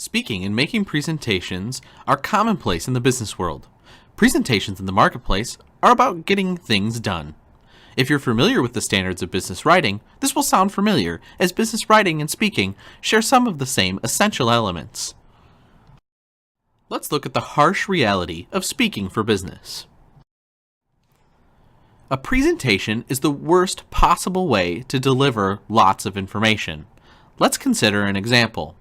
Speaking and making presentations are commonplace in the business world. Presentations in the marketplace are about getting things done. If you're familiar with the standards of business writing, this will sound familiar, as business writing and speaking share some of the same essential elements. Let's look at the harsh reality of speaking for business. A presentation is the worst possible way to deliver lots of information. Let's consider an example.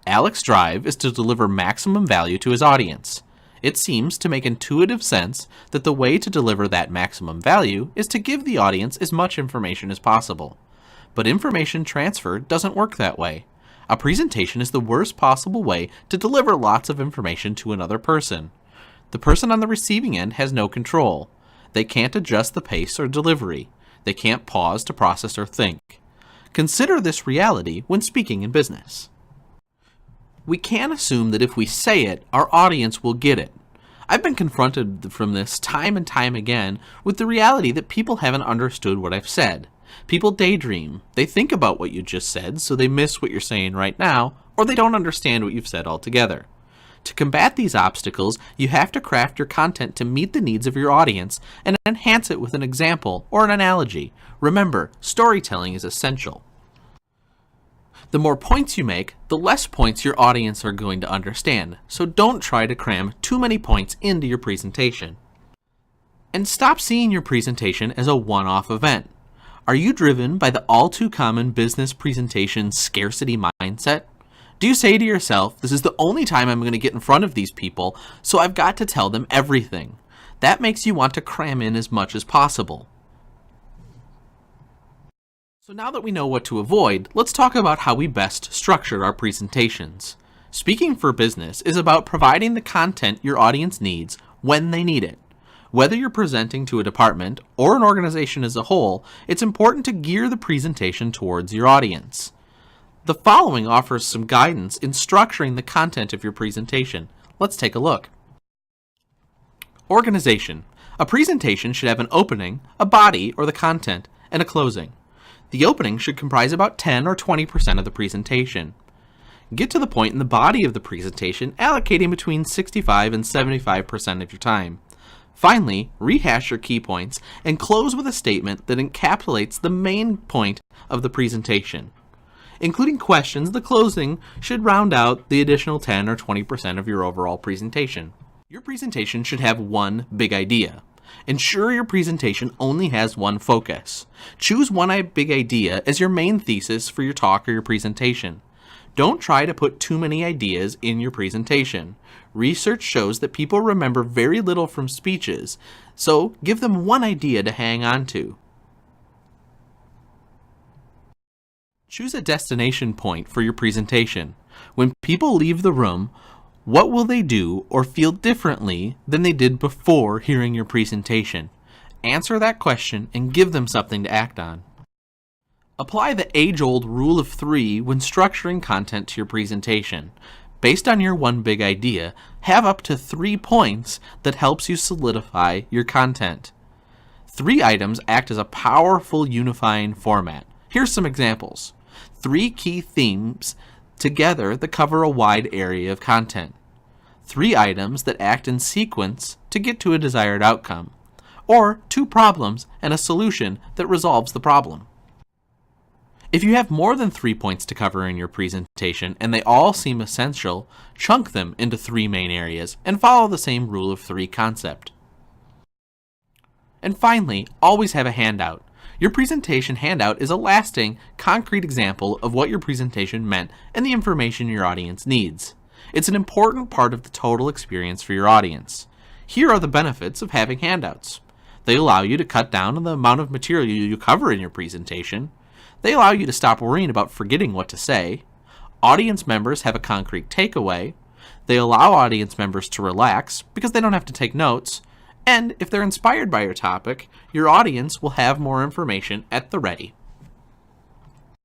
Alex's drive is to deliver maximum value to his audience. It seems to make intuitive sense that the way to deliver that maximum value is to give the audience as much information as possible. But information transfer doesn't work that way. A presentation is the worst possible way to deliver lots of information to another person. The person on the receiving end has no control. They can't adjust the pace or delivery. They can't pause to process or think. Consider this reality when speaking in business. We can't assume that if we say it, our audience will get it. I've been confronted from this time and time again with the reality that people haven't understood what I've said. People daydream. They think about what you just said, so they miss what you're saying right now, or they don't understand what you've said altogether. To combat these obstacles, you have to craft your content to meet the needs of your audience and enhance it with an example or an analogy. Remember, storytelling is essential. The more points you make, the less points your audience are going to understand, so don't try to cram too many points into your presentation. And stop seeing your presentation as a one-off event. Are you driven by the all-too-common business presentation scarcity mindset? Do you say to yourself, this is the only time I'm going to get in front of these people, so I've got to tell them everything? That makes you want to cram in as much as possible. So now that we know what to avoid, let's talk about how we best structure our presentations. Speaking for business is about providing the content your audience needs when they need it. Whether you're presenting to a department or an organization as a whole, it's important to gear the presentation towards your audience. The following offers some guidance in structuring the content of your presentation. Let's take a look. Organization. A presentation should have an opening, a body or the content, and a closing. The opening should comprise about 10 or 20% of the presentation. Get to the point in the body of the presentation, allocating between 65 and 75% of your time. Finally, rehash your key points and close with a statement that encapsulates the main point of the presentation. Including questions, the closing should round out the additional 10 or 20% of your overall presentation. Your presentation should have one big idea. Ensure your presentation only has one focus. Choose one big idea as your main thesis for your talk or your presentation. Don't try to put too many ideas in your presentation. Research shows that people remember very little from speeches, so give them one idea to hang on to. Choose a destination point for your presentation. When people leave the room, what will they do or feel differently than they did before hearing your presentation? Answer that question and give them something to act on. Apply the age-old rule of 3 when structuring content to your presentation. Based on your one big idea, have up to 3 points that helps you solidify your content. 3 items act as a powerful unifying format. Here's some examples. 3 key themes together that cover a wide area of content. 3 items that act in sequence to get to a desired outcome. Or 2 problems and a solution that resolves the problem. If you have more than 3 points to cover in your presentation and they all seem essential, chunk them into 3 main areas and follow the same rule of 3 concept. And finally, always have a handout. Your presentation handout is a lasting, concrete example of what your presentation meant and the information your audience needs. It's an important part of the total experience for your audience. Here are the benefits of having handouts. They allow you to cut down on the amount of material you cover in your presentation. They allow you to stop worrying about forgetting what to say. Audience members have a concrete takeaway. They allow audience members to relax because they don't have to take notes. And if they're inspired by your topic, your audience will have more information at the ready.